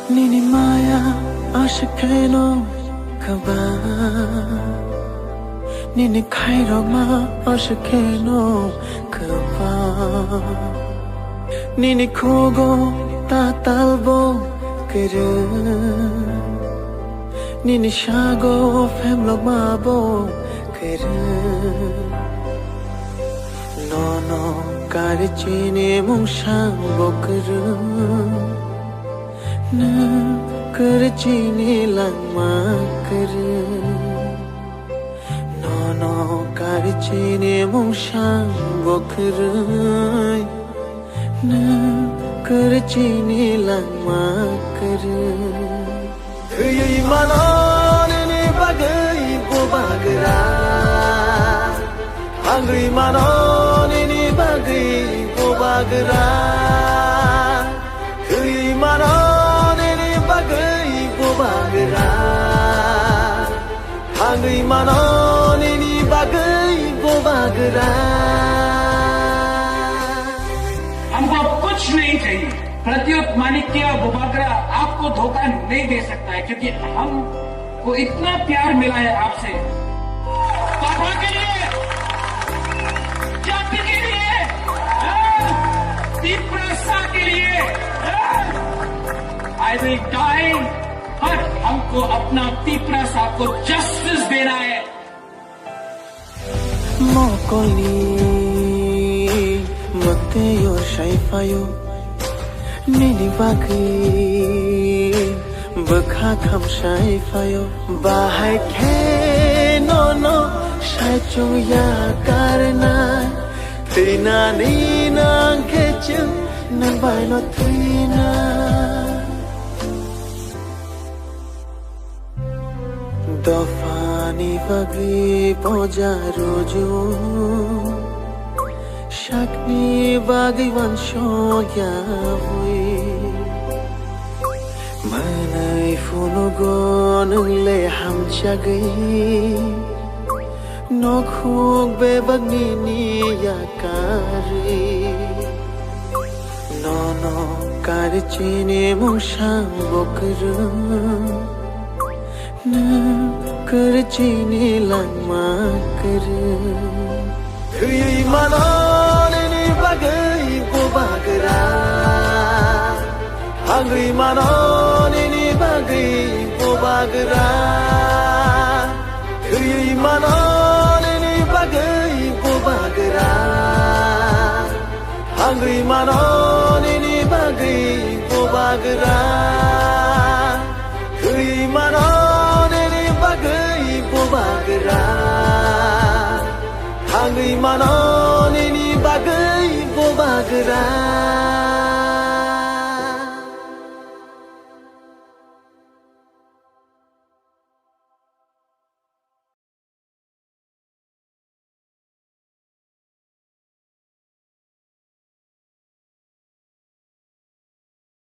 Nini maya ashkeno kaba Nini kairoma ashkeno kaba Nini kogo tatalbo kere Nini shago femlo mabo kere No karchine mungshang bokru Na karchine langma kru No karchine mungshang bokru Na karchine langma kru Khuyai manon ni bagai bo bagra Hangri manon ni bagai bo bagra Khuyai manon ni bagai bo bagra Hangri manon ni bagai bo bagra हमको कुछ नहीं चाहिए प्रत्युत माणिक्य बुबागरा आपको धोखा नहीं दे सकता है क्योंकि हमको इतना प्यार मिला है आपसे पापा के लिए जाति के लिए दीपरासा के लिए आई विल डाई बट हमको अपना दीपरासा को जस्टिस देना है Mokoli Mateo Shaifayo Nini Baki Bakha Kham Shaifayo Bahai Ke No Shai Chung Ya Karna Tina Nina Kechu Nan Bai No Tina Dofani Bagi Poja Roju Shakni bagi vansho yahui Manai funugon le ham chagai Nokhuk be bagni ni yakari No karchine mushang bokru Na karchine langma kru Khuyai manon ni bagai bo bagra Hangri manon ni bagai bo bagra Khuyai manon ni bagai bo bagra Hangri manon ni bagai bo bagra Khuyai manon ni bagai bo bagra Hangri manon ni bagai bo bagra